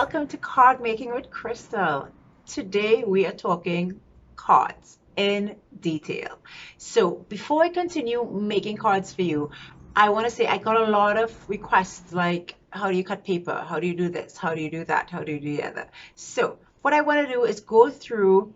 welcome to Card Making with Crystal. Today we are talking cards in detail. So before I continue making cards for you, I want to say I got a lot of requests like, how do you cut paper? How do you do this? How do you do that? How do you do the other? So what I want to do is go through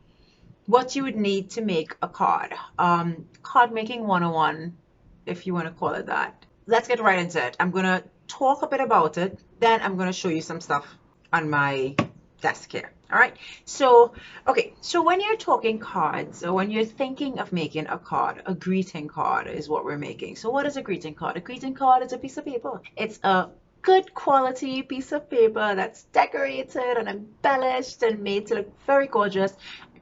what you would need to make a card. Card making 101, if you want to call it that. Let's get right into it. I'm going to talk a bit about it, then I'm going to show you some stuff on my desk here. All right, so when you're talking cards, or when you're thinking of making a card, a greeting card is what we're making. So what is a greeting card? A greeting card is a piece of paper. It's a good quality piece of paper that's decorated and embellished and made to look very gorgeous,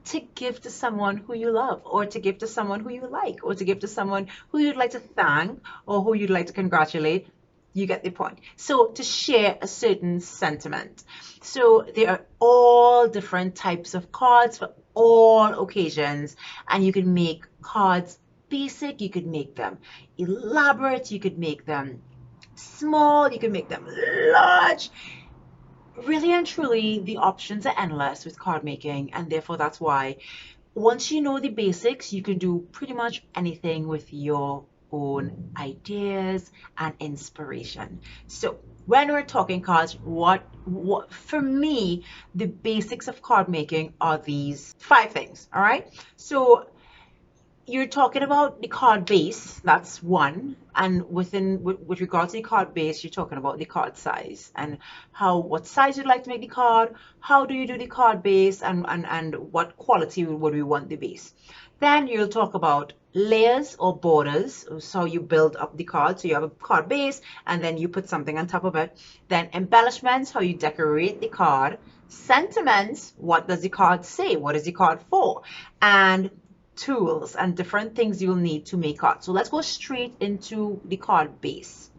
to give to someone who you love, or to give to someone who you like, or to give to someone who you'd like to thank, or who you'd like to congratulate. You get the point. So to share a certain sentiment. So there are all different types of cards for all occasions, and you can make cards basic, you could make them elaborate, you could make them small, you can make them large. Really and truly, the options are endless with card making, and therefore that's why once you know the basics, you can do pretty much anything with your own ideas and inspiration. So when we're talking cards, what for me, the basics of card making are these 5 things. All right, so you're talking about the card base, that's one, and with regard to the card base, you're talking about the card size and what size you'd like to make the card, how do you do the card base, and what quality would we want the base. Then you'll talk about layers or borders, so you build up the card. So you have a card base and then you put something on top of it. Then embellishments, how you decorate the card. Sentiments, what does the card say? What is the card for? And tools and different things you'll need to make cards. So let's go straight into the card base.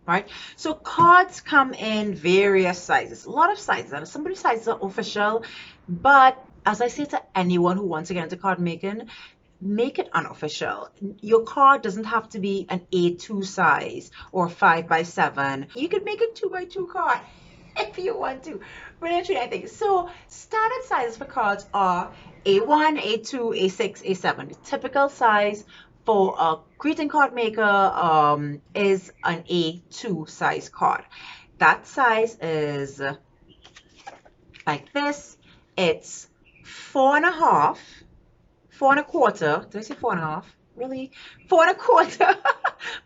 Right, so cards come in various sizes, a lot of sizes, and some of the sizes are official, but as I say to anyone who wants to get into card making, make it unofficial. Your card doesn't have to be an A2 size or 5x7. You could make a 2x2 card if you want to. Really, I think so. Standard sizes for cards are A1, A2, A6, A7. The typical size for a greeting card maker is an A2 size card. That size is like this. It's 4.5, 4.25. Did I say 4.5? Really? 4.25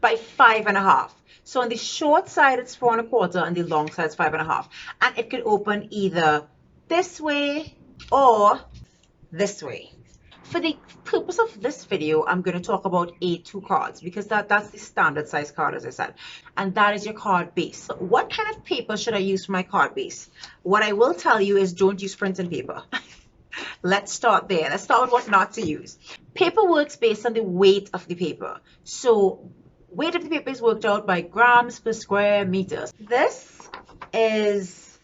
by 5.5. So on the short side, it's 4.25, and the long side is 5.5. And it could open either this way or this way. For the purpose of this video, I'm going to talk about A2 cards because that's the standard size card, as I said, and that is your card base. So what kind of paper should I use for my card base? What I will tell you is don't use printing paper. Let's start there. Let's start with what not to use. Paper works based on the weight of the paper. So weight of the paper is worked out by grams per square meters. This is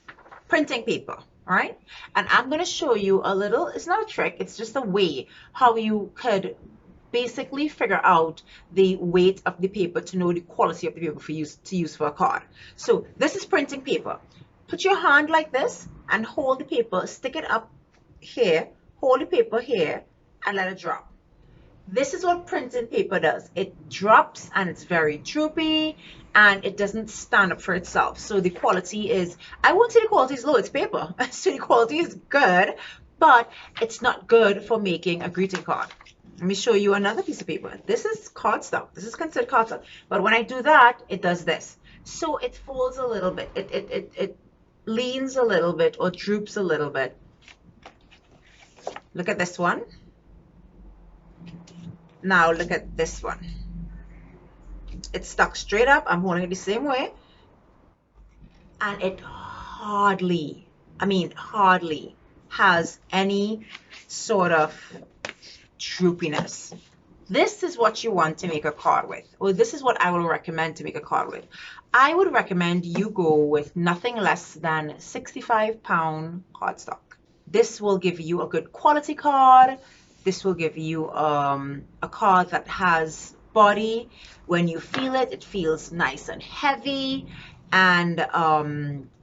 printing paper. All right, and I'm going to show you a little, it's not a trick, it's just a way how you could basically figure out the weight of the paper to know the quality of the paper to use for a card. So this is printing paper. Put your hand like this and hold the paper, stick it up here, hold the paper here, and let it drop. This is what printing paper does. It drops and it's very droopy and it doesn't stand up for itself. So the quality is, I won't say the quality is low, it's paper. So the quality is good, but it's not good for making a greeting card. Let me show you another piece of paper. This is cardstock. This is considered cardstock. But when I do that, it does this. So it folds a little bit. It leans a little bit or droops a little bit. Look at this one. Now look at this one. It's stuck straight up. I'm holding it the same way. And it hardly, I mean hardly, has any sort of droopiness. This is what you want to make a card with, or this is what I will recommend to make a card with. I would recommend you go with nothing less than 65-pound cardstock. This will give you a good quality card. This will give you a card that has body. When you feel it, it feels nice and heavy, and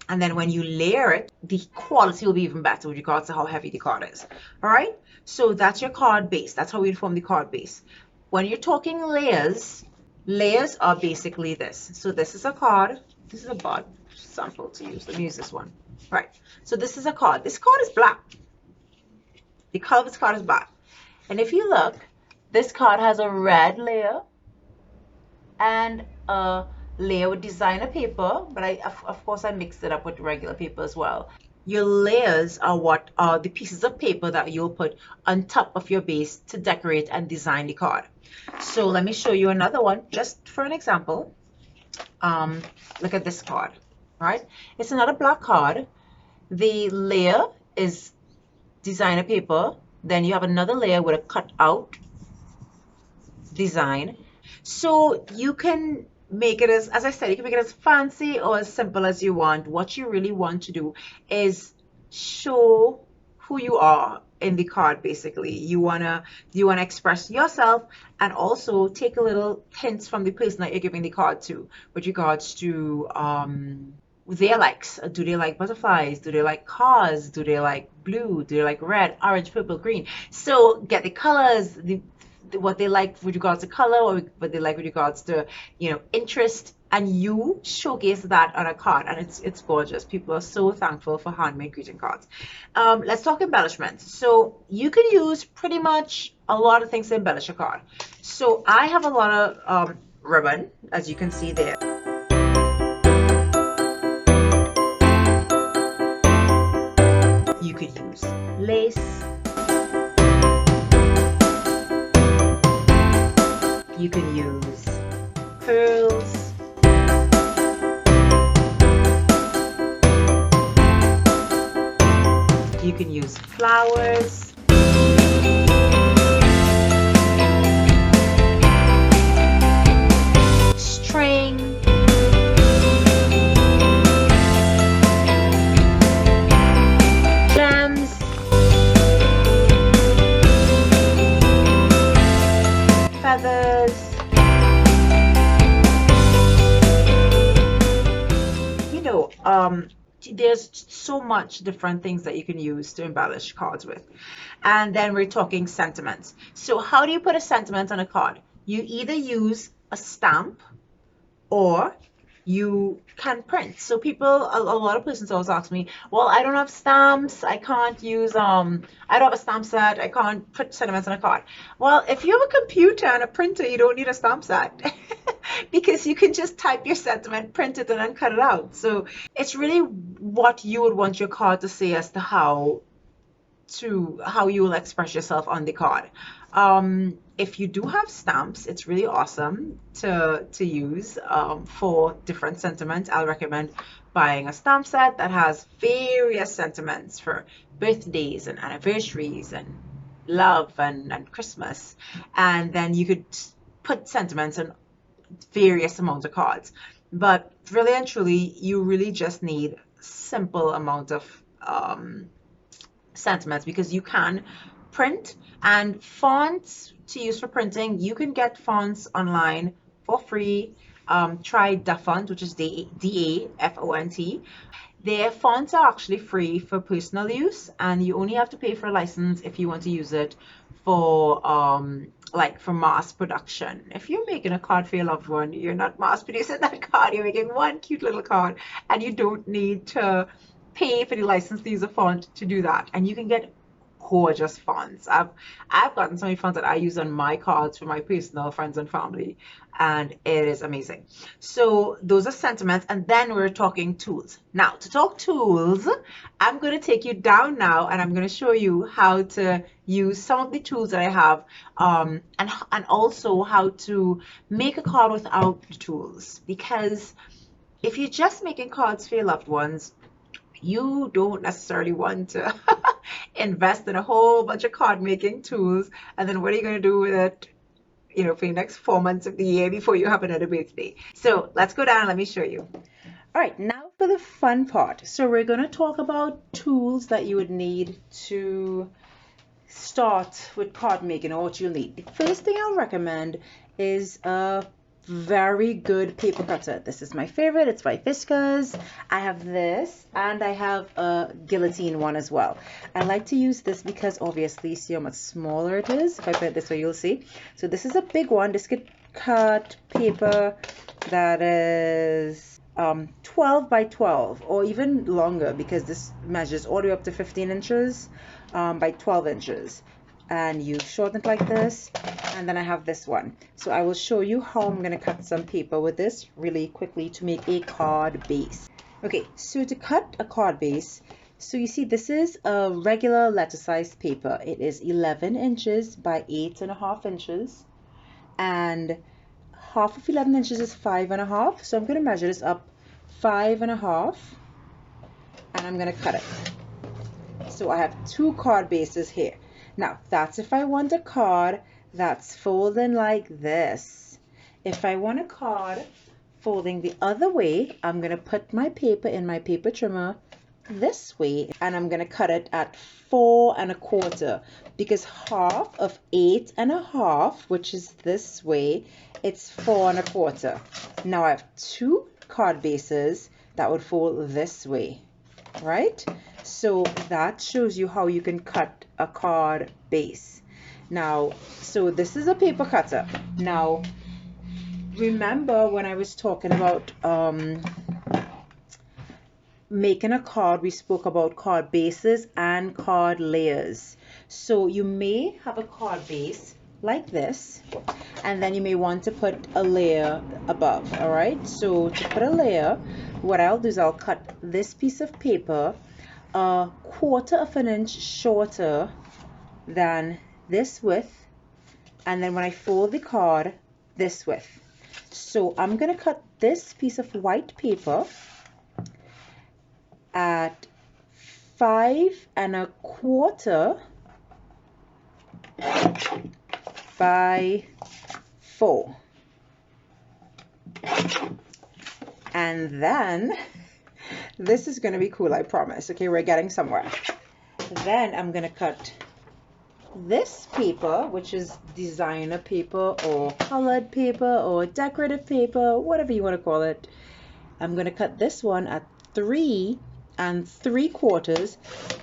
And then when you layer it, the quality will be even better with regards to how heavy the card is. All right, so that's your card base. That's how we form the card base. When you're talking layers, layers are basically this. So this is a card. This is a bud sample to use. Let me use this one. Right, so this is a card. This card is black. The color of this card is black. And if you look, this card has a red layer and a layer with designer paper, but of course I mixed it up with regular paper as well. Your layers are what are the pieces of paper that you'll put on top of your base to decorate and design the card. So let me show you another one just for an example. Look at this card, right? It's another black card. The layer is designer paper, then you have another layer with a cut out design. So you can make it as I said, you can make it as fancy or as simple as you want. What you really want to do is show who you are in the card. Basically, you wanna express yourself and also take a little hints from the person that you're giving the card to with regards to their likes. Do they like butterflies? Do they like cars? Do they like blue? Do they like red, orange, purple, green? So get the colors, what they like with regards to color, or what they like with regards to, you know, interest, and you showcase that on a card, and it's gorgeous. People are so thankful for handmade greeting cards. Let's talk embellishments. So you can use pretty much a lot of things to embellish a card. So I have a lot of ribbon, as you can see there. You could use lace. You can use pearls. You can use flowers. String. Gems. Feathers. You know, there's so much different things that you can use to embellish cards with. And then we're talking sentiments. So how do you put a sentiment on a card? You either use a stamp or you can print. So people, a lot of persons always ask me, well, I don't have stamps, I can't use I don't have a stamp set, I can't put sentiments on a card. Well, if you have a computer and a printer, you don't need a stamp set. Because you can just type your sentiment, print it, and then cut it out. So it's really what you would want your card to say as to how you will express yourself on the card. If you do have stamps, it's really awesome to use for different sentiments. I'll recommend buying a stamp set that has various sentiments for birthdays and anniversaries and love and Christmas, and then you could put sentiments on various amounts of cards. But really and truly, you really just need simple amount of sentiments, because you can print. And fonts to use for printing, you can get fonts online for free. Try Dafont, which is D-A-F-O-N-T. Their fonts are actually free for personal use, and you only have to pay for a license if you want to use it for like for mass production. If you're making a card for your loved one, you're not mass producing that card, you're making one cute little card, and you don't need to pay for the license to use a font to do that. And you can get gorgeous fonts. I've gotten so many fonts that I use on my cards for my personal friends and family, and it is amazing. So those are sentiments, and then we're talking tools. Now, to talk tools, I'm going to take you down now, and I'm going to show you how to use some of the tools that I have, and also how to make a card without the tools. Because if you're just making cards for your loved ones, you don't necessarily want to invest in a whole bunch of card making tools, and then what are you going to do with it, you know, for the next 4 months of the year before you have another birthday? So let's go down and let me show you. All right, now for the fun part. So we're going to talk about tools that you would need to start with card making, or what you'll need. The first thing I'll recommend is a very good paper cutter. This is my favorite. It's by Fiskars. I have this, and I have a guillotine one as well. I like to use this because obviously see how much smaller it is. If I put it this way, you'll see. So this is a big one. This could cut paper that is 12 by 12 or even longer, because this measures all the way up to 15 inches by 12 inches. And you shorten it like this, and then I have this one. So I will show you how I'm going to cut some paper with this really quickly to make a card base. Okay, so to cut a card base, so you see this is a regular letter size paper. It is 11 inches by 8.5 inches, and half of 11 inches is 5.5. So I'm going to measure this up 5.5, and I'm going to cut it. So I have two card bases here. Now, that's if I want a card that's folding like this. If I want a card folding the other way, I'm going to put my paper in my paper trimmer this way, and I'm going to cut it at 4.25, because half of 8.5, which is this way, it's 4.25. Now I have two card bases that would fold this way, right? So that shows you how you can cut a card base. Now, so this is a paper cutter. Now, remember when I was talking about making a card, we spoke about card bases and card layers. So you may have a card base like this, and then you may want to put a layer above. All right, so to put a layer, what I'll do is I'll cut this piece of paper 1/4 of an inch shorter than this width, and then when I fold the card, this width. So I'm going to cut this piece of white paper at 5.25 by 4, and then this is going to be cool, I promise. Okay, we're getting somewhere. Then I'm going to cut this paper, which is designer paper or colored paper or decorative paper, whatever you want to call it. I'm going to cut this one at 3.75.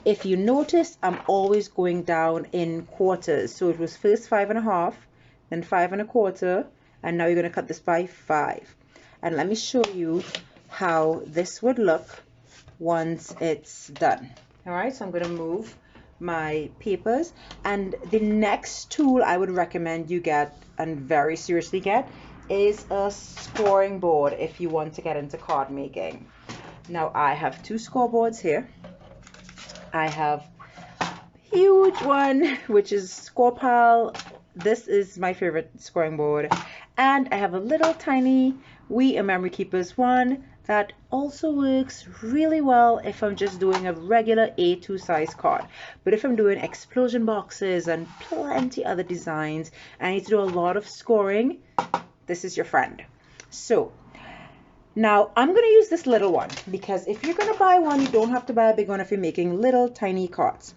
If you notice, I'm always going down in quarters. So it was first 5.5, then 5.25, and now you're going to cut this by 5. And let me show you how this would look once it's done. All right, so I'm going to move my papers, and the next tool I would recommend you get, and very seriously get, is a scoring board if you want to get into card making. Now I have two scoreboards here. I have a huge one, which is Scorepal. This is my favorite scoring board, and I have a little tiny We Are Memory Keepers one that also works really well if I'm just doing a regular A2 size card. But if I'm doing explosion boxes and plenty other designs, I need to do a lot of scoring, this is your friend. So now I'm going to use this little one, because if you're going to buy one, you don't have to buy a big one if you're making little tiny cards.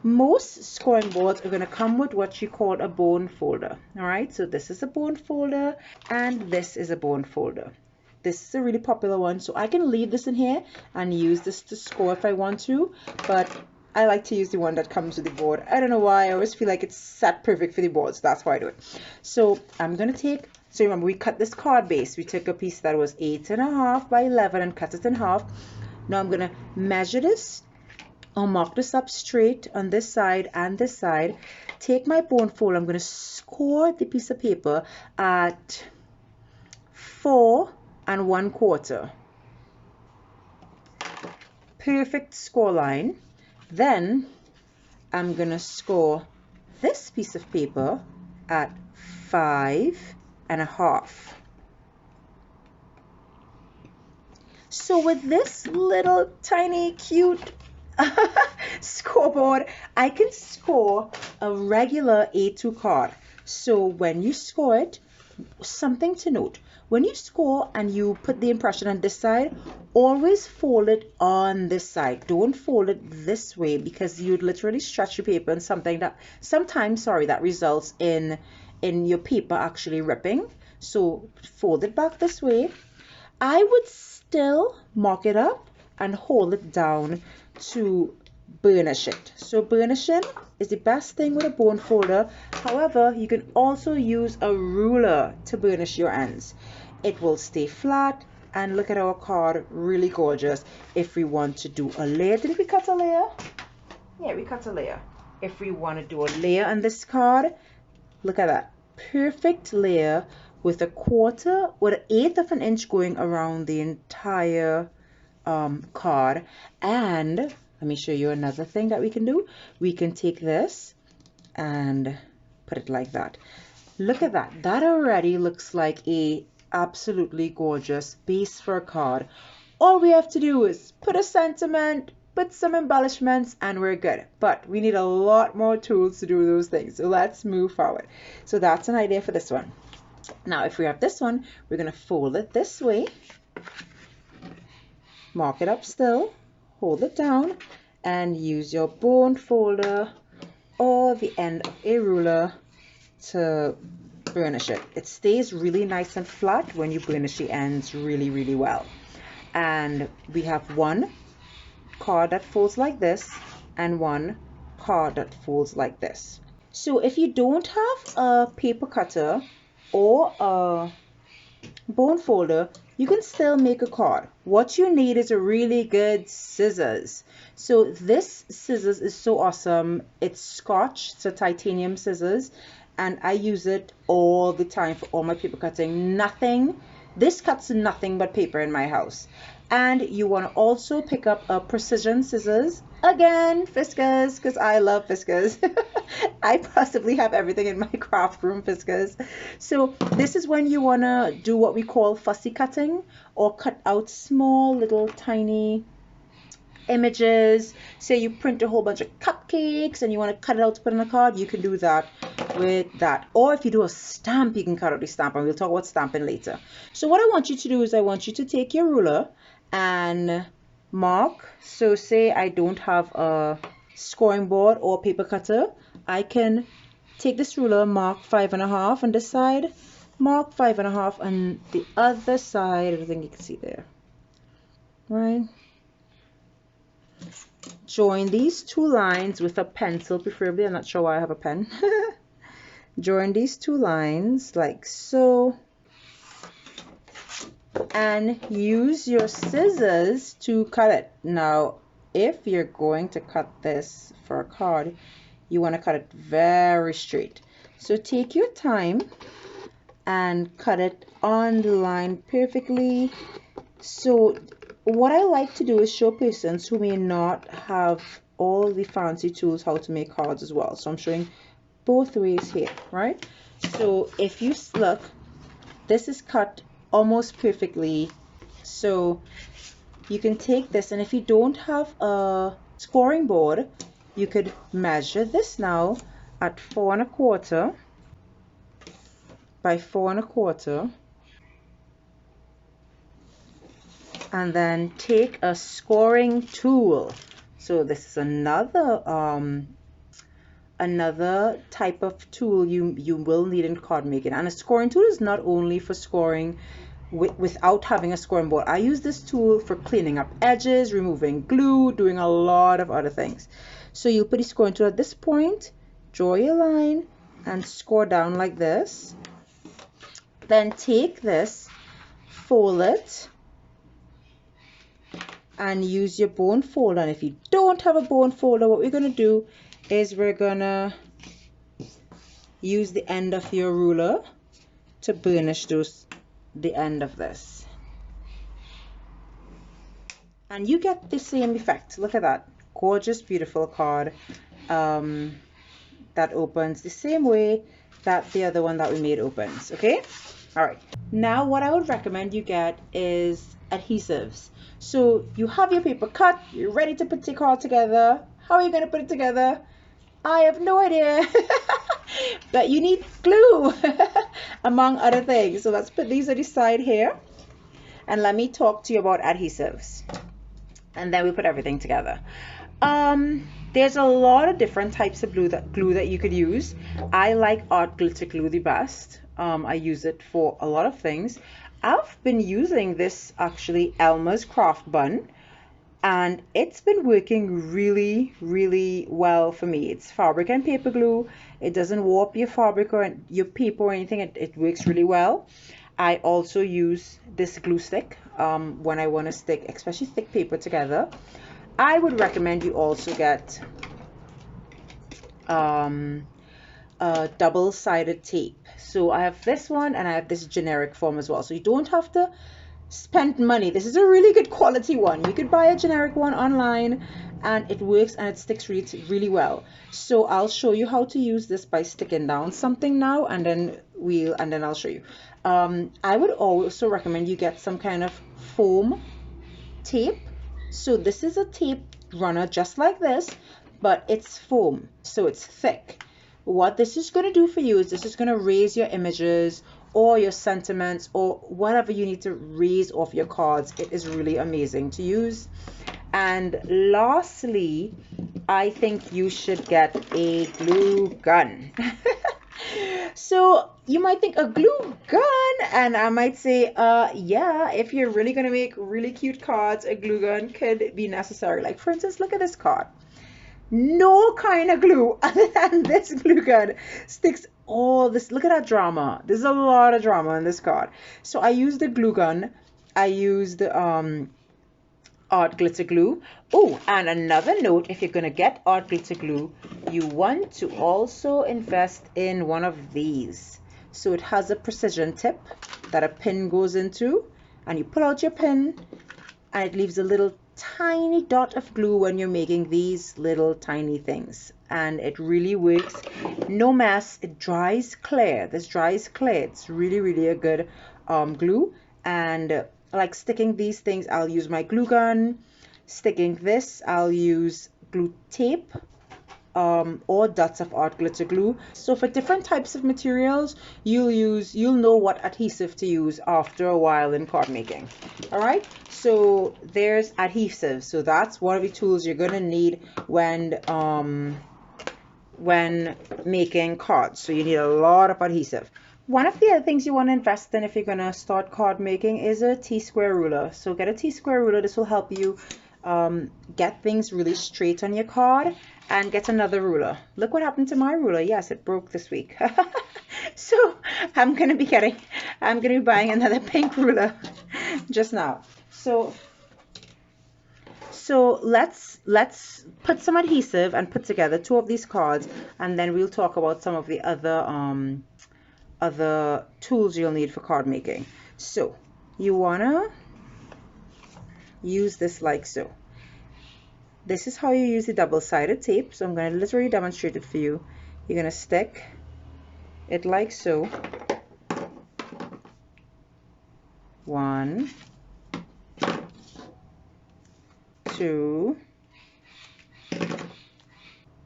Most scoring boards are going to come with what you call a bone folder. All right, so this is a bone folder, and this is a bone folder. This is a really popular one, so I can leave this in here and use this to score if I want to, but I like to use the one that comes with the board. I don't know why, I always feel like it's set perfect for the board, so that's why I do it. So I'm going to take, so remember we cut this card base. We took a piece that was 8.5 by 11 and cut it in half. Now I'm going to measure this, I'll mark this up straight on this side and this side. Take my bone folder, I'm going to score the piece of paper at 4.25. Perfect score line. Then I'm going to score this piece of paper at 5.5. So with this little tiny cute scoreboard, I can score a regular A2 card. So when you score it, something to note, when you score and you put the impression on this side, always fold it on this side. Don't fold it this way, because you'd literally stretch your paper, and sometimes that results in your paper actually ripping. So fold it back this way. I would still mark it up and hold it down to burnish it. So burnishing is the best thing with a bone folder. However, you can also use a ruler to burnish your ends. It will stay flat, and look at our card, really gorgeous. If we want to do a layer, did we cut a layer? Yeah, we cut a layer. If we want to do a layer on this card, look at that. Perfect layer with a quarter or an eighth of an inch going around the entire card. And let me show you another thing that we can do. We can take this and put it like that. Look at that. That already looks like a absolutely gorgeous base for a card. All we have to do is put a sentiment, put some embellishments, and we're good. But we need a lot more tools to do those things. So let's move forward. So that's an idea for this one. Now, if we have this one, we're going to fold it this way, mark it up still, hold it down, and use your bone folder or the end of a ruler to burnish it. It stays really nice and flat when you burnish the ends really, really well. And we have one card that folds like this and one card that folds like this. So if you don't have a paper cutter or a bone folder, you can still make a card. What you need is a really good scissors. So this scissors is so awesome. It's Scotch, it's a titanium scissors, and I use it all the time for all my paper cutting. This cuts nothing but paper in my house. And you want to also pick up a precision scissors. Again, Fiskars, because I love Fiskars. I possibly have everything in my craft room Fiskars. So this is when you want to do what we call fussy cutting, or cut out small little tiny images. Say you print a whole bunch of cupcakes and you want to cut it out to put on a card, you can do that with that. Or if you do a stamp, you can cut out the stamp, and we'll talk about stamping later. So what I want you to do is I want you to take your ruler and mark. So say I don't have a scoring board or paper cutter, I can take this ruler, mark 5.5 on this side, mark 5.5 on the other side. I think you can see there, right? Join these two lines with a pencil, preferably. I'm not sure why I have a pen. Join these two lines like so, and use your scissors to cut it. Now, if you're going to cut this for a card, you want to cut it very straight. So take your time and cut it on the line perfectly. So what I like to do is show persons who may not have all the fancy tools how to make cards as well. So I'm showing both ways here, right? So if you look, this is cut almost perfectly. So you can take this, and if you don't have a scoring board, you could measure this now at 4.25 by 4.25, and then take a scoring tool. So this is another type of tool you will need in card making. And a scoring tool is not only for scoring without having a scoring board. I use this tool for cleaning up edges, removing glue, doing a lot of other things. So you put the scoring tool at this point, draw your line, and score down like this. Then take this, fold it, and use your bone folder. And if you don't have a bone folder, what we're going to do is we're going to use the end of your ruler to burnish the end of this. And you get the same effect. Look at that. Gorgeous, beautiful card that opens the same way that the other one that we made opens. Okay? All right. Now what I would recommend you get is adhesives. So you have your paper cut, you're ready to put your card together. How are you going to put it together? I have no idea. But you need glue among other things. So let's put these on the side here, and let me talk to you about adhesives, and then we put everything together. There's a lot of different types of glue that you could use. I like art glitter glue the best. I use it for a lot of things. I've been using this actually Elmer's craft bun, and it's been working really, really well for me. It's fabric and paper glue. It doesn't warp your fabric or your paper or anything. It works really well. I also use this glue stick when I want to stick especially thick paper together. I would recommend you also get double-sided tape. So I have this one and I have this generic form as well. So you don't have to spend money. This is a really good quality one. You could buy a generic one online and it works and it sticks really, really well. So I'll show you how to use this by sticking down something now, and then I'll show you. I would also recommend you get some kind of foam tape. So this is a tape runner just like this, but it's foam, so it's thick. What this is going to do for you is this is going to raise your images or your sentiments or whatever you need to raise off your cards. It is really amazing to use. And lastly, I think you should get a glue gun. So you might think a glue gun, and I might say, yeah, if you're really going to make really cute cards, a glue gun could be necessary. Like for instance, look at this card. No kind of glue other than this glue gun sticks all this. Look at that drama. There's a lot of drama in this card. So I used the glue gun. I used art glitter glue. Oh, and another note, if you're going to get art glitter glue, you want to also invest in one of these. So it has a precision tip that a pin goes into, and you pull out your pin and it leaves a little tiny dot of glue when you're making these little tiny things, and it really works. No mess. It dries clear. This dries clear. It's really, really a good glue. And like sticking these things, I'll use my glue gun. Sticking this, I'll use glue tape or dots of art glitter glue. So for different types of materials, you'll know what adhesive to use after a while in card making. All right, so there's adhesive. So that's one of the tools you're going to need when making cards. So you need a lot of adhesive. One of the other things you want to invest in if you're going to start card making is a T-square ruler. So get a T-square ruler. This will help you get things really straight on your card. And get another ruler. Look what happened to my ruler. Yes, it broke this week. So I'm gonna be buying another pink ruler just now. So let's put some adhesive and put together two of these cards, and then we'll talk about some of the other tools you'll need for card making. So you wanna use this like so. This is how you use the double-sided tape. So I'm going to literally demonstrate it for you. You're going to stick it like so. 1, 2,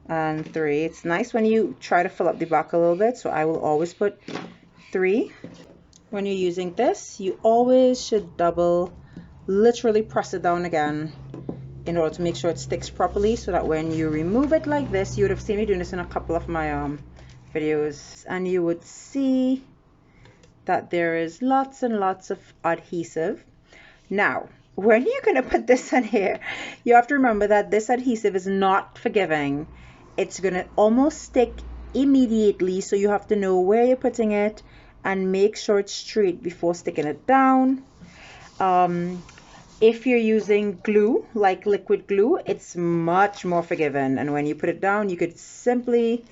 and 3. It's nice when you try to fill up the back a little bit. So I will always put 3. When you're using this, you always should literally press it down again in order to make sure it sticks properly, so that when you remove it like this, you would have seen me doing this in a couple of my videos, and you would see that there is lots and lots of adhesive. Now, when you're going to put this on here, you have to remember that this adhesive is not forgiving. It's going to almost stick immediately, so you have to know where you're putting it and make sure it's straight before sticking it down. If you're using glue, like liquid glue, it's much more forgiving. And when you put it down, you could simply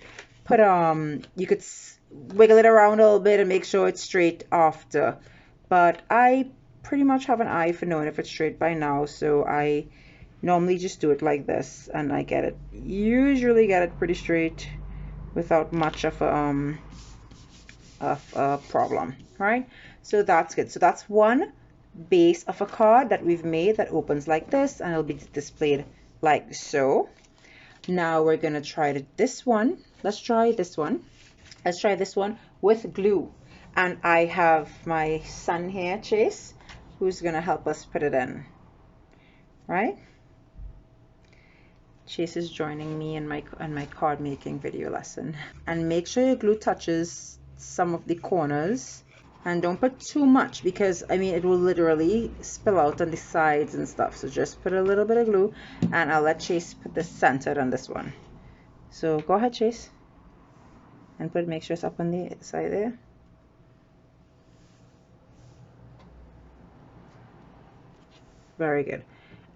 put, you could wiggle it around a little bit and make sure it's straight after. But I pretty much have an eye for knowing if it's straight by now. So I normally just do it like this, and I usually get it pretty straight without much of a problem. All right, so that's good. So that's one base of a card that we've made that opens like this, and it'll be displayed like so. Now we're gonna try this one. Let's try this one with glue, and I have my son here, Chase, who's gonna help us put it in. Right, Chase is joining me in my card making video lesson. And make sure your glue touches some of the corners. And don't put too much because I mean it will literally spill out on the sides and stuff. So just put a little bit of glue, and I'll let Chase put the centered on this one. So go ahead, Chase, and make sure it's up on the side there. Very good.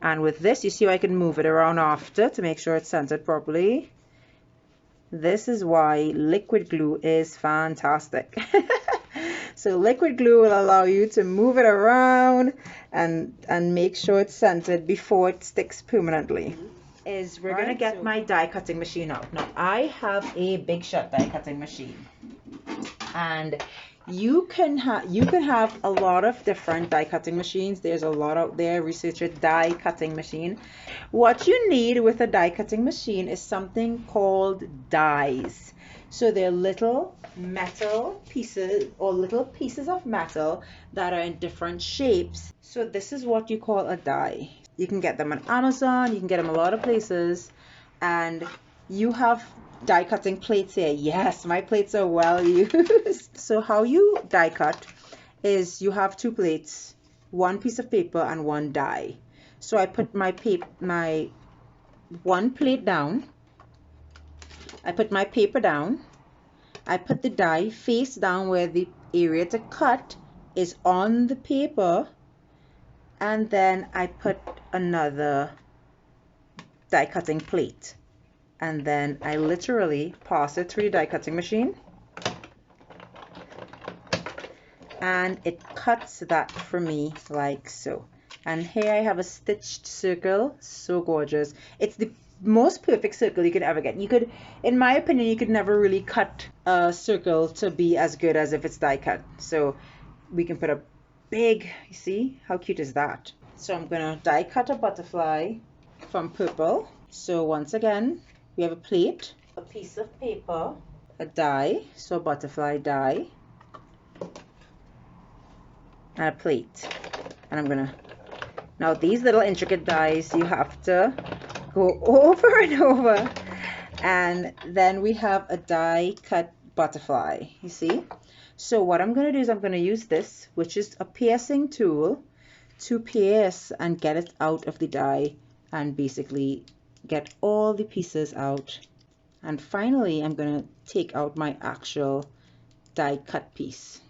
And with this, you see I can move it around after to make sure it's centered properly. This is why liquid glue is fantastic. So liquid glue will allow you to move it around and make sure it's centered before it sticks permanently. We're gonna get my die cutting machine out. Now I have a big shot die cutting machine, and you can have a lot of different die cutting machines. There's a lot out there. Research a die cutting machine. What you need with a die cutting machine is something called dies. So they're little metal pieces or little pieces of metal that are in different shapes. So this is what you call a die. You can get them on Amazon, you can get them a lot of places, and you have die cutting plates here. Yes, my plates are well used. So how you die cut is you have two plates, one piece of paper and one die. So I put my one plate down, I put my paper down, I put the die face down where the area to cut is on the paper, and then I put another die cutting plate, and then I literally pass it through the die cutting machine, and it cuts that for me like so. And here I have a stitched circle, so gorgeous. It's the most perfect circle you could ever get. You could, in my opinion, you could never really cut a circle to be as good as if it's die cut. So we can put a big, you see how cute is that? So I'm gonna die cut a butterfly from purple. So once again, we have a plate, a piece of paper, a die, so a butterfly die, and a plate. And I'm gonna, now these little intricate dies you have to go over and over, and then we have a die cut butterfly, you see. So what I'm going to do is I'm going to use this, which is a piercing tool, to pierce and get it out of the die and basically get all the pieces out. And finally I'm going to take out my actual die cut piece,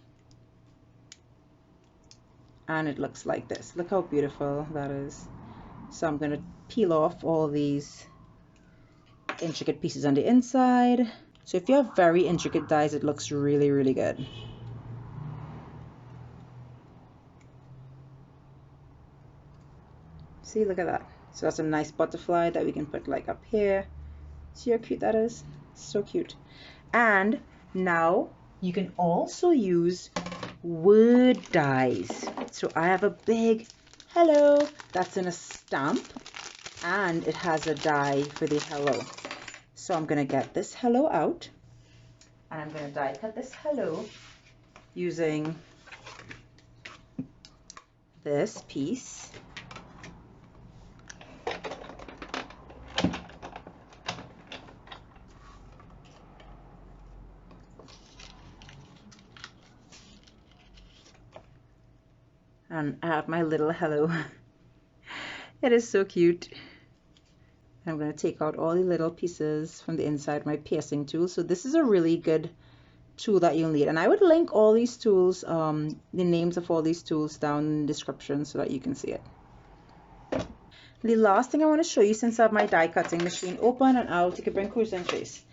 and it looks like this. Look how beautiful that is. So I'm going to peel off all these intricate pieces on the inside. So if you have very intricate dies, it looks really, really good. See, look at that. So that's a nice butterfly that we can put like up here. See how cute that is? So cute. And now you can also use word dies. So I have a big hello that's in a stamp, and it has a die for the hello. So I'm going to get this hello out, and I'm going to die cut this hello using this piece. And I have my little hello. It is so cute. I'm going to take out all the little pieces from the inside my piercing tool. So this is a really good tool that you'll need, and I would link all these tools, the names of all these tools, down in the description so that you can see it. The last thing I want to show you, since I have my die cutting machine open and out, you can bring Cruise and Chase,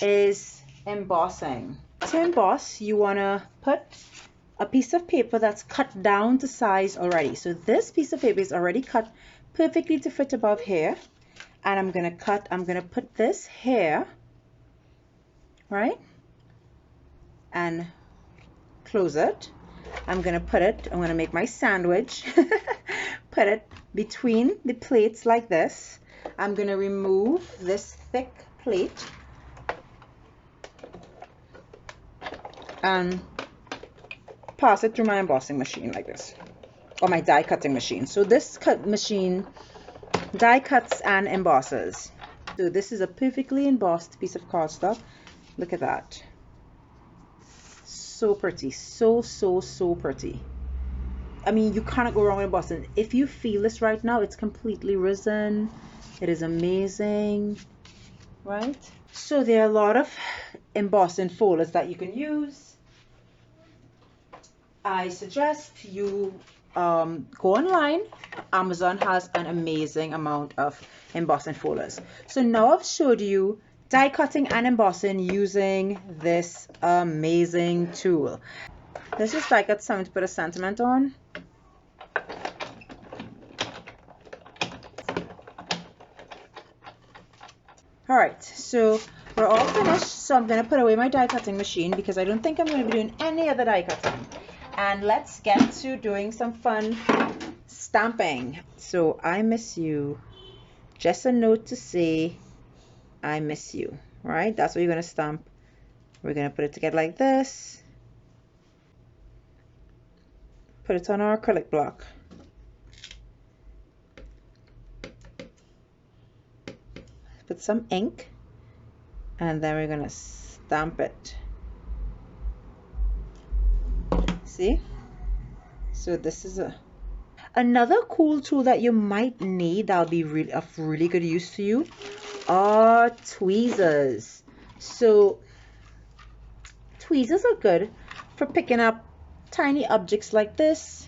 is embossing. To emboss, you want to put a piece of paper that's cut down to size already. So this piece of paper is already cut perfectly to fit above here, and I'm going to put this here, right, and close it. I'm going to make my sandwich, put it between the plates like this. I'm going to remove this thick plate and pass it through my embossing machine like this, or my die cutting machine. So this machine die cuts and embosses. So this is a perfectly embossed piece of cardstock. Look at that. so pretty. So pretty. I mean, you cannot go wrong with embossing. If you feel this right now, it's completely risen. It is amazing, right? So there are a lot of embossing folders that you can use. I suggest you go online. Amazon has an amazing amount of embossing folders. So now I've showed you die cutting and embossing using this amazing tool. Let's just die cut some to put a sentiment on. All right, so we're all finished. So I'm gonna put away my die cutting machine because I don't think I'm gonna be doing any other die cutting. And let's get to doing some fun stamping. So I miss you. Just a note to say, I miss you, right? That's what you're gonna stamp. We're gonna put it together like this. Put it on our acrylic block. Put some ink, and then we're gonna stamp it. See? So this is another cool tool that you might need that'll be of really good use to you are tweezers. So tweezers are good for picking up tiny objects like this,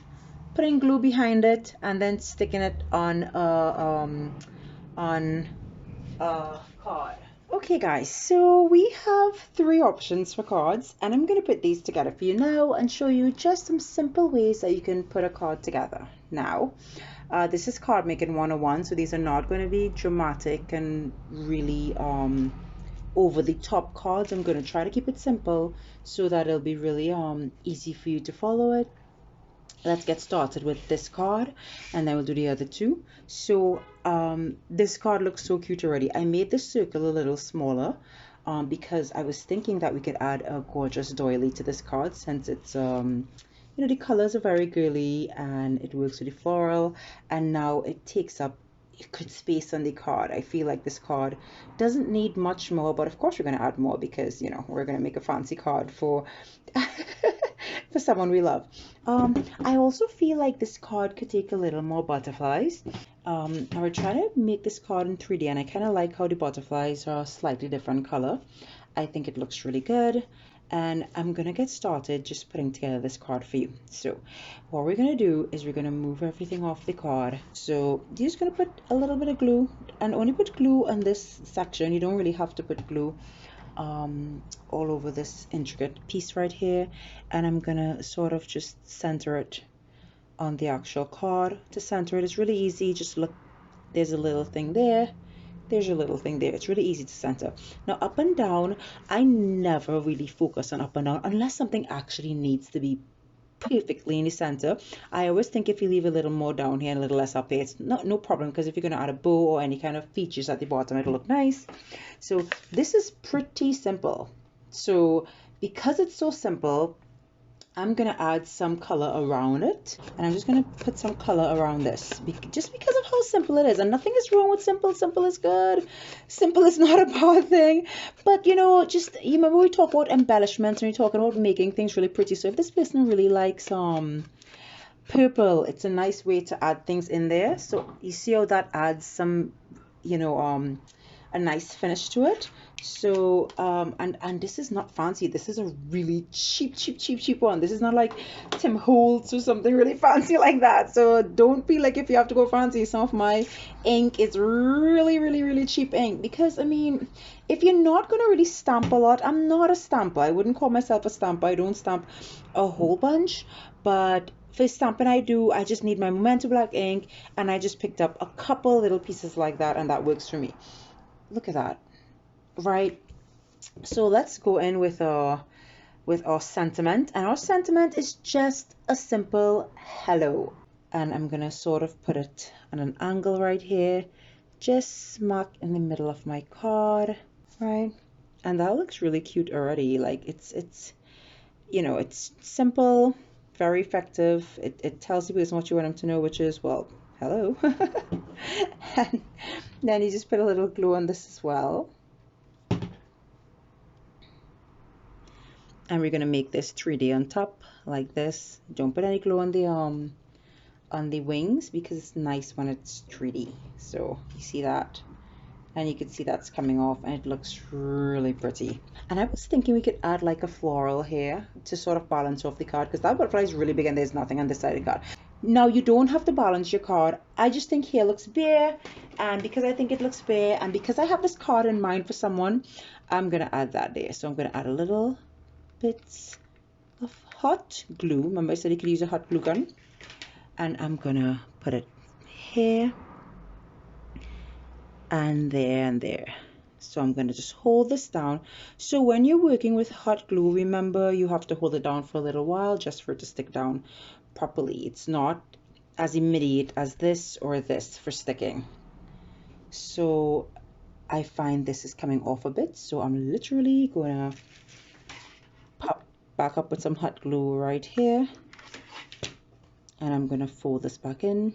putting glue behind it, and then sticking it on card. Okay guys, so we have 3 options for cards, and I'm going to put these together for you now and show you just some simple ways that you can put a card together. Now, this is Cardmaking 101, so these are not going to be dramatic and really over the top cards. I'm going to try to keep it simple so that it'll be really easy for you to follow it. Let's get started with this card, and then we'll do the other 2. So this card looks so cute already. I made the circle a little smaller because I was thinking that we could add a gorgeous doily to this card, since it's you know, the colors are very girly and it works with the floral, and now it takes up good space on the card. I feel like this card doesn't need much more, but of course we're going to add more because, you know, we're going to make a fancy card for for someone we love. I also feel like this card could take a little more butterflies. I was trying to make this card in 3D, and I kind of like how the butterflies are a slightly different color. I think it looks really good, and I'm gonna get started just putting together this card for you. So what we're gonna do is we're gonna move everything off the card. So you're just gonna put a little bit of glue, and only put glue on this section. You don't really have to put glue all over this intricate piece right here, and I'm gonna sort of just center it on the actual card. To center it is really easy. Just look, there's a little thing there, there's your little thing there. It's really easy to center. Now up and down, I never really focus on up and down unless something actually needs to be perfectly in the center. I always think if you leave a little more down here and a little less up here, it's no problem, because if you're going to add a bow or any kind of features at the bottom, it'll look nice. So this is pretty simple. So because it's so simple, I'm going to add some color around it, and I'm just going to put some color around this just because of how simple it is. And nothing is wrong with simple. Simple is good. Simple is not a bad thing. But, you know, just, you remember we talk about embellishments and we're talking about making things really pretty. So if this person really likes purple, it's a nice way to add things in there. So you see how that adds some, you know, a nice finish to it. So and this is not fancy. This is a really cheap one. This is not like Tim Holtz or something really fancy like that. So don't feel like if you have to go fancy. Some of my ink is really cheap ink, because I mean, if you're not going to really stamp a lot, I'm not a stamper. I wouldn't call myself a stamper. I don't stamp a whole bunch, but for stamping I do. I just need my Memento black ink, and I just picked up a couple little pieces like that, and that works for me. Look at that, right? So let's go in with our sentiment, and our sentiment is just a simple hello, and I'm gonna sort of put it on an angle right here, just smack in the middle of my card, right? And that looks really cute already. Like it's you know, it's simple, very effective. It tells the person what you want them to know, which is, well, hello. And then you just put a little glue on this as well. And we're gonna make this 3D on top like this. Don't put any glue on the wings because it's nice when it's 3D. So you see that, and you can see that's coming off, and it looks really pretty. And I was thinking we could add like a floral here to sort of balance off the card, because that butterfly is really big and there's nothing on this side of the card. Now you don't have to balance your card. I just think here looks bare, and because I think it looks bare, and because I have this card in mind for someone, I'm gonna add that there. So I'm gonna add a little bits of hot glue. Remember I said you could use a hot glue gun, and I'm gonna put it here and there and there. So I'm going to just hold this down. So when you're working with hot glue, remember you have to hold it down for a little while just for it to stick down properly. It's not as immediate as this or this for sticking. So I find this is coming off a bit, so I'm literally going to pop back up with some hot glue right here, and I'm going to fold this back in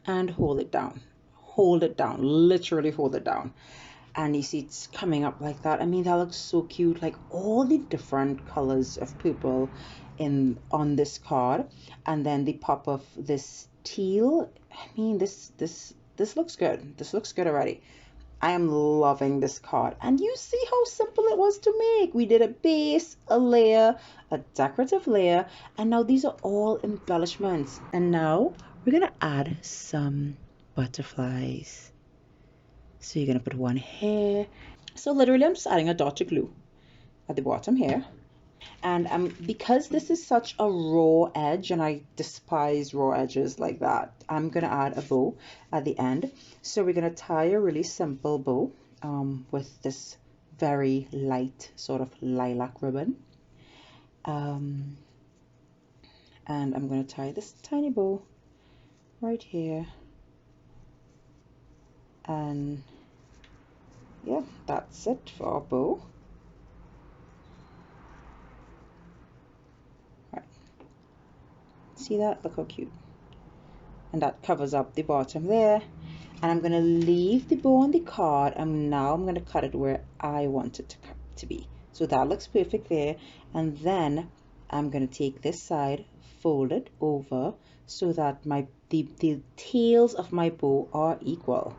and hold it down. Hold it down, literally hold it down. And you see it's coming up like that. I mean, that looks so cute, like all the different colors of purple on this card, and then the pop of this teal. I mean, this looks good. This looks good already. I am loving this card, and you see how simple it was to make. We did a base, a layer, a decorative layer, and now these are all embellishments. And now we're gonna add some butterflies. So you're going to put one here. So literally I'm just adding a dot of glue at the bottom here. And because this is such a raw edge, and I despise raw edges like that, I'm going to add a bow at the end. So we're going to tie a really simple bow with this very light sort of lilac ribbon. And I'm going to tie this tiny bow right here. And yeah, that's it for our bow. Right. See that? Look how cute. And that covers up the bottom there. And I'm going to leave the bow on the card, and now I'm going to cut it where I want it to be. So that looks perfect there. And then I'm going to take this side, fold it over so that the tails of my bow are equal.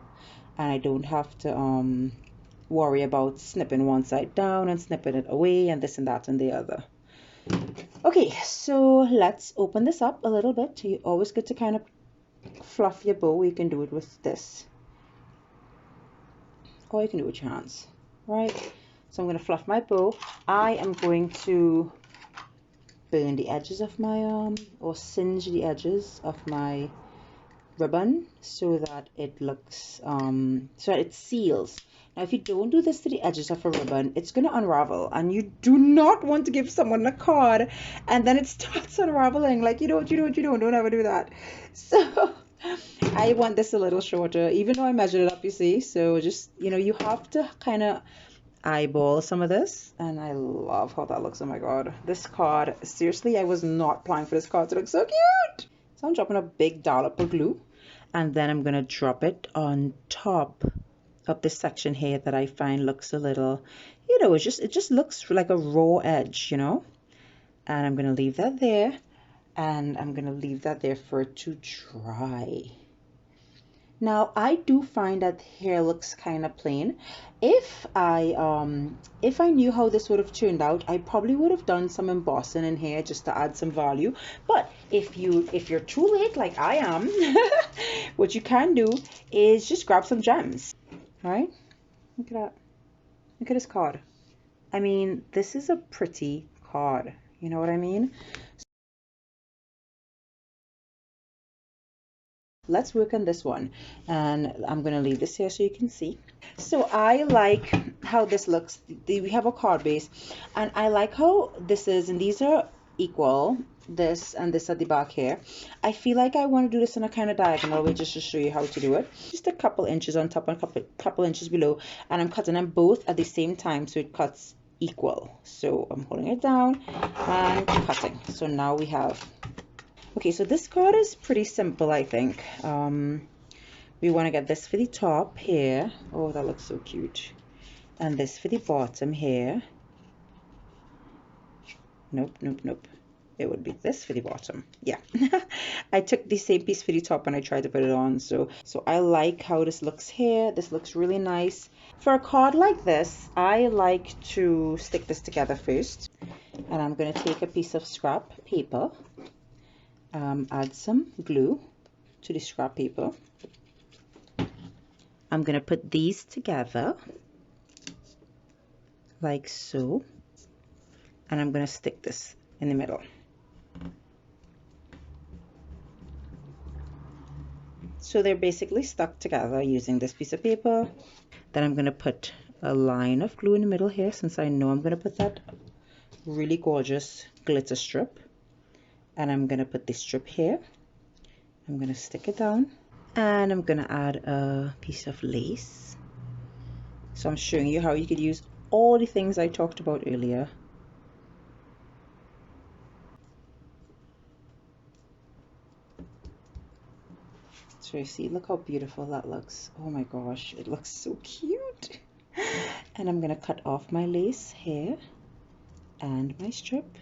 And I don't have to worry about snipping one side down and snipping it away and this and that and the other. Okay, so let's open this up a little bit. You always get to kind of fluff your bow. You can do it with this, or you can do it with your hands, right? So I'm going to fluff my bow. I am going to burn the edges of my or singe the edges of my ribbon so that it looks so that it seals. Now if you don't do this to the edges of a ribbon, it's going to unravel, and you do not want to give someone a card and then it starts unraveling. Like you don't ever do that. So I want this a little shorter, even though I measured it up, you see. So just, you have to kind of eyeball some of this, and I love how that looks. Oh my god, this card, seriously, I was not planning for this card to look so cute. So I'm dropping a big dollop of glue, and then I'm going to drop it on top of this section here that I find looks a little, it just looks like a raw edge, and I'm going to leave that there, and I'm going to leave that there for it to dry. Now I do find that hair looks kind of plain. If I knew how this would have turned out, I probably would have done some embossing in here just to add some value. But if you're too late like I am, what you can do is just grab some gems. All right, look at that. Look at this card. I mean, this is a pretty card. You know what I mean? Let's work on this one, and I'm going to leave this here so you can see. So I like how this looks. We have a card base, and I like how this is, and these are equal, this and this at the back here. I feel like I want to do this in a kind of diagonal way just to show you how to do it. Just a couple inches on top and a couple inches below, and I'm cutting them both at the same time so it cuts equal. So I'm holding it down and cutting. So now we have, okay, so this card is pretty simple, I think. We want to get this for the top here. Oh, that looks so cute. And this for the bottom here. Nope, nope, nope. It would be this for the bottom. Yeah. I took the same piece for the top and I tried to put it on. So I like how this looks here. This looks really nice. For a card like this, I like to stick this together first. And I'm going to take a piece of scrap paper, add some glue to the scrap paper. I'm going to put these together like so. And I'm going to stick this in the middle. So they're basically stuck together using this piece of paper. Then I'm going to put a line of glue in the middle here, since I know I'm going to put that really gorgeous glitter strip. And I'm going to put this strip here. I'm going to stick it down. And I'm going to add a piece of lace. So I'm showing you how you could use all the things I talked about earlier. So you see, look how beautiful that looks. Oh my gosh, it looks so cute. And I'm going to cut off my lace here and my strip.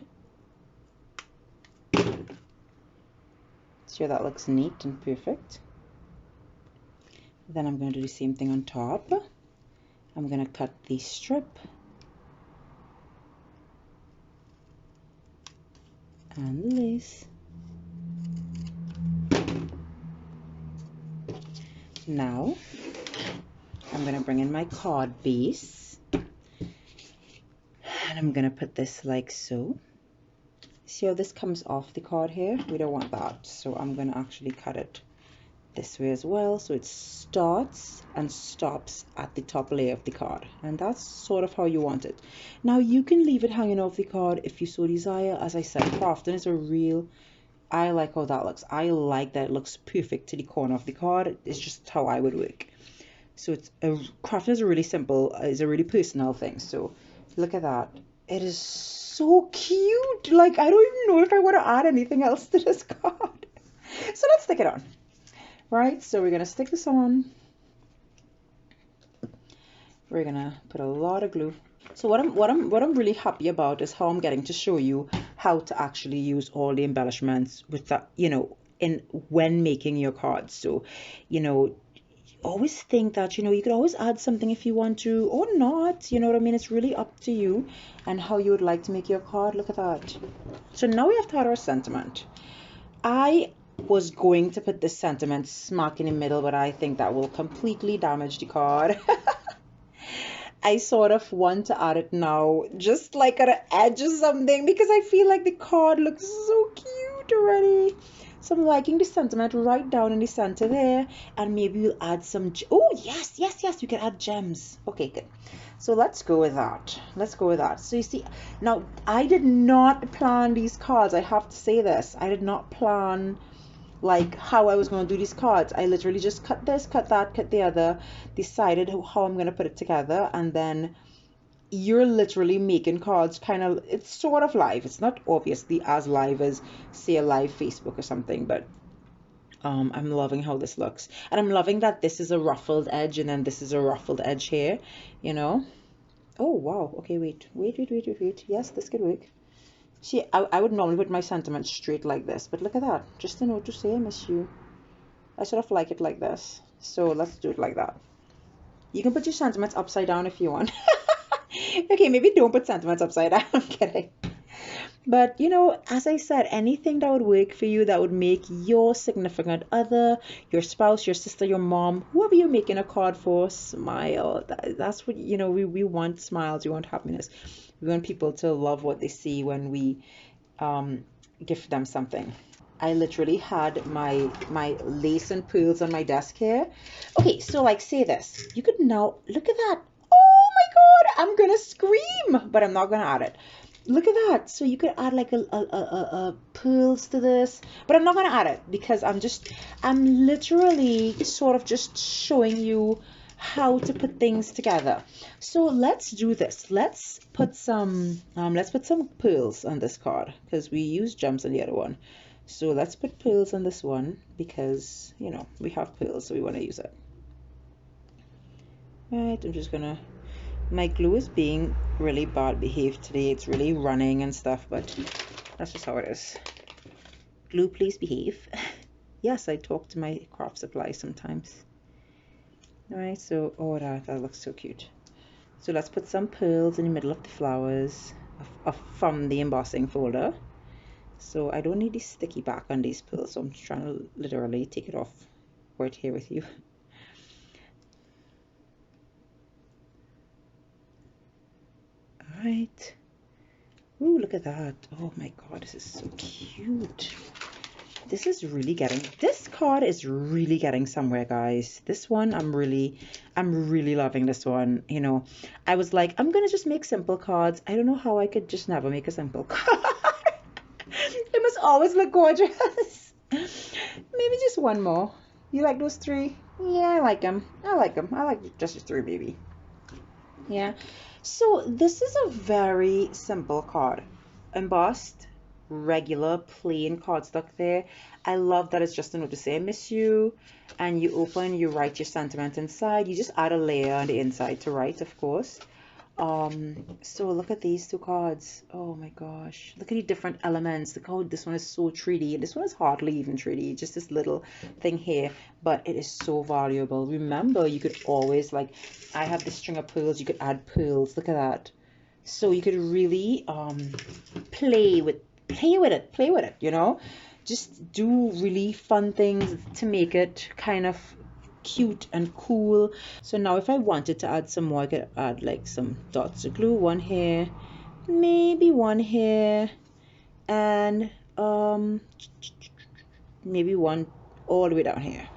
So that looks neat and perfect. Then I'm going to do the same thing on top. I'm going to cut the strip and the lace. Now I'm going to bring in my card base and I'm going to put this like so. See how this comes off the card here? We don't want that, so I'm going to actually cut it this way as well, so it starts and stops at the top layer of the card, and that's sort of how you want it. Now you can leave it hanging off the card if you so desire. As I said, crafting is a real, I like how that looks. I like that it looks perfect to the corner of the card. It's just how I would work. So it's a crafting is a really simple, is a really personal thing. So look at that. It is so cute. Like, I don't even know if I want to add anything else to this card. So let's stick it on. Right, so we're gonna stick this on. We're gonna put a lot of glue. So what I'm really happy about is how I'm getting to show you how to actually use all the embellishments with that, you know, when making your cards. So, you know, always think that, you know, you could always add something if you want to or not, you know what I mean? It's really up to you and how you would like to make your card. Look at that. So now we have to add our sentiment. I was going to put this sentiment smack in the middle, but I think that will completely damage the card. I sort of want to add it now, just like at an edge or something, because I feel like the card looks so cute already. So I'm liking the sentiment right down in the center there, and maybe we'll add some, oh yes, we can add gems. Okay, good. So let's go with that. Let's go with that. So you see, now I did not plan these cards. I have to say this. I did not plan like how I was going to do these cards. I literally just cut this, cut that, cut the other, decided how I'm going to put it together, and then you're literally making cards kind of, it's sort of live. It's not obviously as live as, say, a live Facebook or something, but I'm loving how this looks. And I'm loving that this is a ruffled edge and then this is a ruffled edge here, you know. Oh, wow. Okay, wait. Yes, this could work. See, I would normally put my sentiments straight like this, but look at that. Just a note to say I miss you. I sort of like it like this. So let's do it like that. You can put your sentiments upside down if you want. Okay, maybe don't put sentiments upside down. I'm kidding. But, you know, as I said, anything that would work for you, that would make your significant other, your spouse, your sister, your mom, whoever you're making a card for, smile. That's what, you know, we want smiles. We want happiness. We want people to love what they see when we gift them something. I literally had my lace and pearls on my desk here. Okay, so like say this. You could now, look at that. Oh my God, I'm gonna scream, but I'm not gonna add it. Look at that. So you could add like a pearls to this, but I'm not gonna add it because I'm literally sort of just showing you how to put things together. So let's do this. Let's put some pearls on this card because we use gems on the other one. So let's put pearls on this one because, you know, we have pearls, so we want to use it. Right, I'm just gonna, my glue is being really bad behaved today. It's really running and stuff, but that's just how it is. Glue, please behave. Yes, I talk to my craft supply sometimes. All right, so oh, that looks so cute. So let's put some pearls in the middle of the flowers from the embossing folder. So I don't need the sticky back on these pearls, so I'm trying to literally take it off right here with you. All right. Ooh, look at that. Oh my God, this is so cute. This is really getting, this card is really getting somewhere, guys. This one, I'm really loving this one. You know, I was like, I'm gonna just make simple cards. I don't know how I could just never make a simple card. It must always look gorgeous. Maybe just one more. You like those three? Yeah, I like them. I like them. I like just 3, maybe. Yeah. So this is a very simple card. Embossed, regular, plain cardstock there. I love that it's just a note to say I miss you. And you open, you write your sentiment inside. You just add a layer on the inside to write, of course. So look at these 2 cards. Oh my gosh, look at the different elements. Look how this one is so 3D. This one is hardly even 3D, just this little thing here, but it is so valuable. Remember, you could always, like, I have this string of pearls, you could add pearls. Look at that. So you could really play with it, you know, just do really fun things to make it kind of cute and cool. So now if I wanted to add some more, I could add like some dots of glue, one here, maybe one here, and maybe one all the way down here.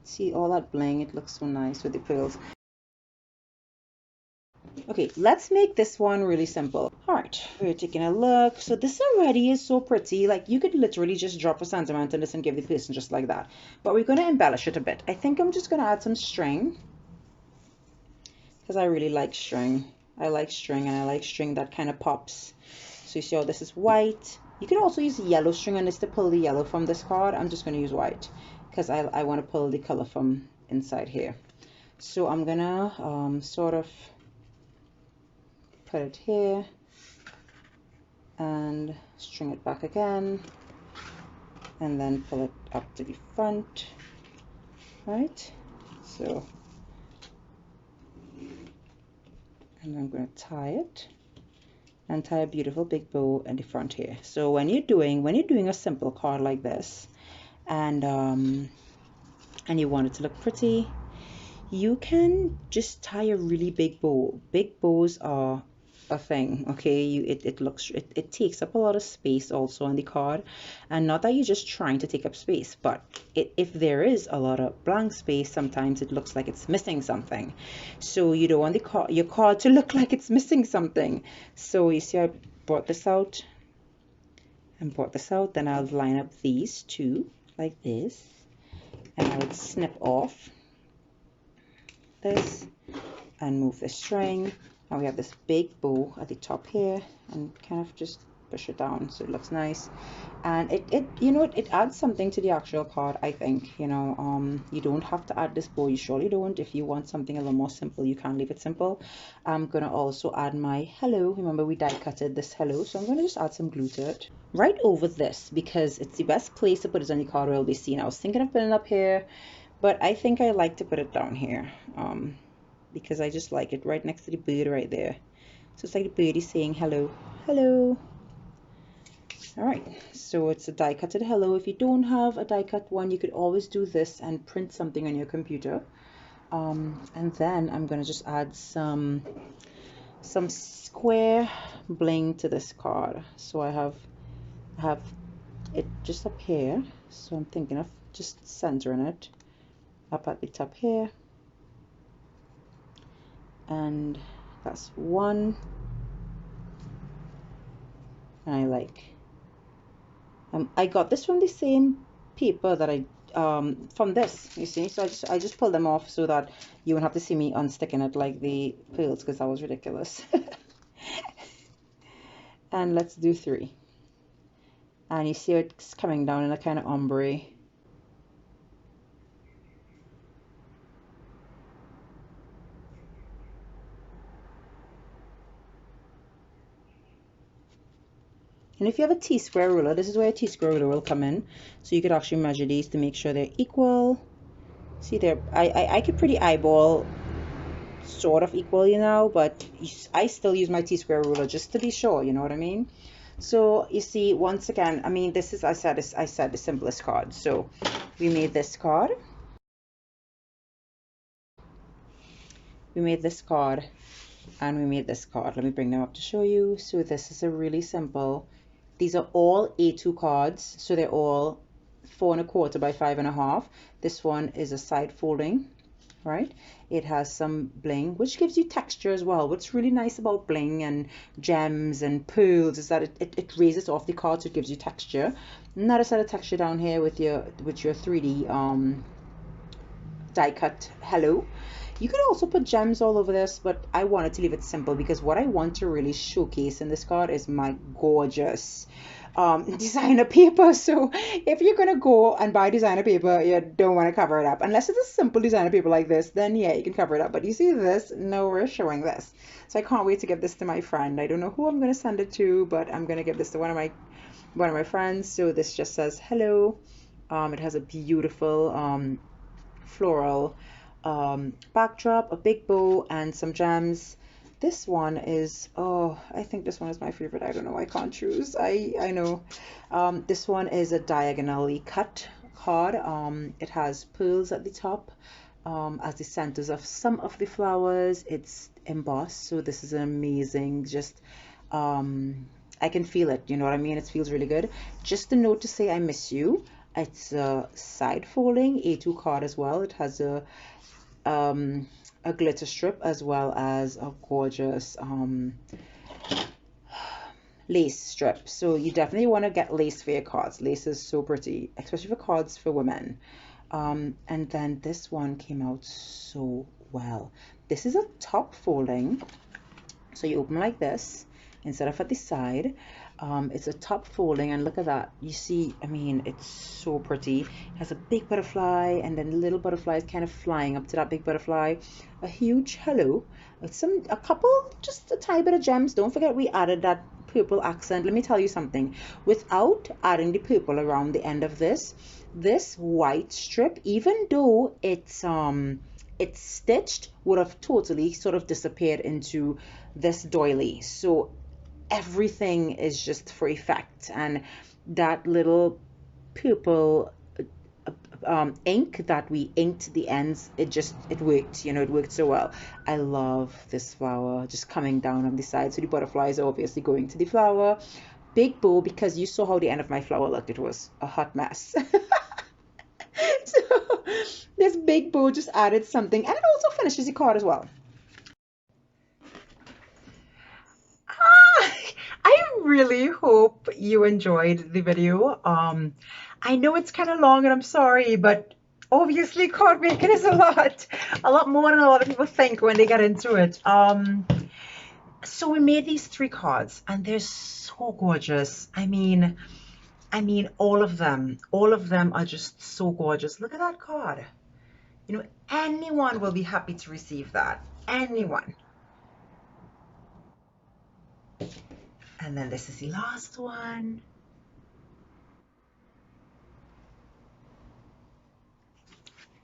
See all that bling? It looks so nice with the pearls. Okay, let's make this one really simple. All right, we're taking a look. So this already is so pretty. Like, you could literally just drop a sentiment in this and give the person just like that. But we're going to embellish it a bit. I think I'm just going to add some string, because I really like string. I like string, and I like string that kind of pops. So you see how this is white. You can also use yellow string on this to pull the yellow from this card. I'm just going to use white because I want to pull the color from inside here. So I'm going to sort of put it here and string it back again, and then pull it up to the front, right? So, and I'm going to tie it and tie a beautiful big bow in the front here. So when you're doing a simple card like this, and you want it to look pretty, you can just tie a really big bow. Big bows are a thing, okay? It takes up a lot of space also on the card, and not that you're just trying to take up space, but if there is a lot of blank space, sometimes it looks like it's missing something. So you don't want your card to look like it's missing something. So you see I brought this out and brought this out, then I'll line up these 2 like this, and I would snip off this and move the string. Now we have this big bow at the top here, and kind of just push it down so it looks nice. And it adds something to the actual card, I think. You know, you don't have to add this bow, you surely don't. If you want something a little more simple, you can leave it simple. I'm gonna also add my hello. Remember, we die cutted this hello, so I'm gonna just add some glue to it right over this, because it's the best place to put it on the card where it'll be seen. I was thinking of putting it up here, but I think I like to put it down here, because I just like it right next to the bird right there. So it's like the birdie saying hello, hello. All right, so it's a die cutted hello. If you don't have a die cut one, you could always do this and print something on your computer. And then I'm gonna just add some square bling to this card. So I have it just up here. So I'm thinking of just centering it up at the top here. And that's one. And I got this from the same paper that I from this, you see. So I just pulled them off so that you wouldn't have to see me unsticking it like the pearls, because that was ridiculous. And let's do 3, and you see it's coming down in a kind of ombre. And if you have a T-square ruler, this is where a T-square ruler will come in. So you could actually measure these to make sure they're equal. See there, I could pretty eyeball sort of equal, you know, but I still use my T-square ruler just to be sure, you know what I mean? So you see, once again, I mean, this is, I said the simplest card. So we made this card. We made this card and we made this card. Let me bring them up to show you. So this is a really simple, these are all A2 cards. So they're all 4 1/4 by 5 1/2. This one is a side folding, right? It has some bling, which gives you texture as well. What's really nice about bling and gems and pearls is that it raises off the card, so it gives you texture. Another set of texture down here with your 3D die cut hello. You could also put gems all over this, but I wanted to leave it simple because what I want to really showcase in this card is my gorgeous designer paper. So if you're gonna go and buy designer paper, you don't want to cover it up unless it's a simple designer paper like this, then yeah, you can cover it up. But you see this, no, we're showing this. So I can't wait to give this to my friend. I don't know who I'm gonna send it to, but I'm gonna give this to one of my friends. So this just says hello. It has a beautiful floral backdrop, a big bow, and some gems. This one is, oh, I think this one is my favorite. I don't know, I can't choose. I know. This one is a diagonally cut card. It has pearls at the top as the centers of some of the flowers. It's embossed, so this is an amazing, just I can feel it, you know what I mean? It feels really good. Just a note to say I miss you. It's a side folding A2 card as well. It has a glitter strip as well as a gorgeous lace strip. So you definitely want to get lace for your cards. Lace is so pretty, especially for cards for women. And then this one came out so well. This is a top folding. So you open like this instead of at the side. It's a top folding, and look at that. You see, I mean, it's so pretty. It has a big butterfly and then little butterflies kind of flying up to that big butterfly. A huge hello, a couple, just a tiny bit of gems. Don't forget we added that purple accent. Let me tell you something. Without adding the purple around the end of this white strip, even though it's stitched, would have totally sort of disappeared into this doily. So everything is just for effect, and that little purple ink that we inked the ends, it worked, you know, it worked so well. I love this flower just coming down on the side, so the butterflies are obviously going to the flower. Big bow, because you saw how the end of my flower looked. It was a hot mess. So this big bow just added something, and it also finishes the card as well. I really hope you enjoyed the video. I know it's kind of long and I'm sorry, but obviously card making is a lot more than a lot of people think when they get into it. So we made these 3 cards and they're so gorgeous. I mean, all of them are just so gorgeous. Look at that card. You know, anyone will be happy to receive that. Anyone. And then this is the last one.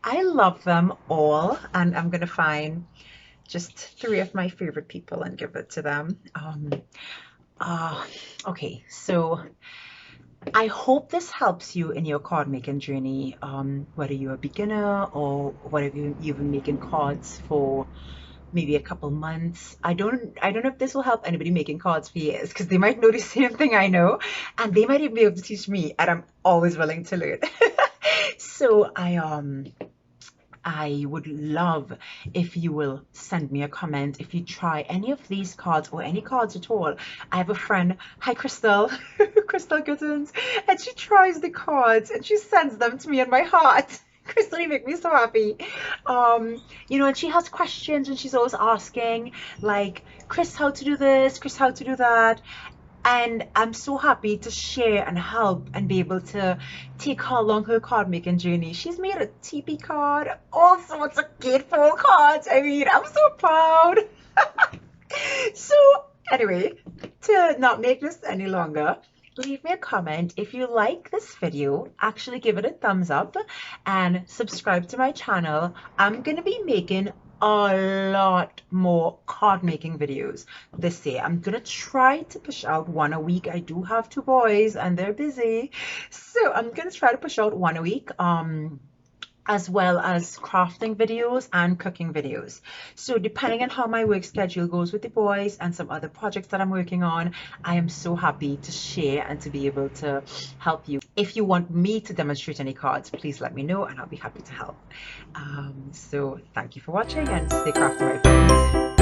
I love them all, and I'm gonna find just 3 of my favorite people and give it to them. Okay, so I hope this helps you in your card making journey, whether you're a beginner or whether you've been making cards for maybe a couple months. I don't know if this will help anybody making cards for years, because they might know the same thing I know, and they might even be able to teach me, and I'm always willing to learn. So I would love if you will send me a comment if you try any of these cards or any cards at all. I have a friend, hi Crystal, Crystal Gittins, and she tries the cards and she sends them to me in my heart. Crystal, you make me so happy. You know, and she has questions and she's always asking, like, Chris, how to do this, Chris, how to do that. And I'm so happy to share and help and be able to take her along her card making journey. She's made a TP card, all sorts of gatefold cards. I mean, I'm so proud. So anyway, to not make this any longer, leave me a comment. If you like this video, actually give it a thumbs up and subscribe to my channel. I'm going to be making a lot more card making videos this year. I'm going to try to push out one a week. I do have two boys and they're busy, so I'm going to try to push out one a week. As well as crafting videos and cooking videos. So depending on how my work schedule goes with the boys and some other projects that I'm working on, I am so happy to share and to be able to help you. If you want me to demonstrate any cards, please let me know and I'll be happy to help. So thank you for watching and stay crafty, my friends.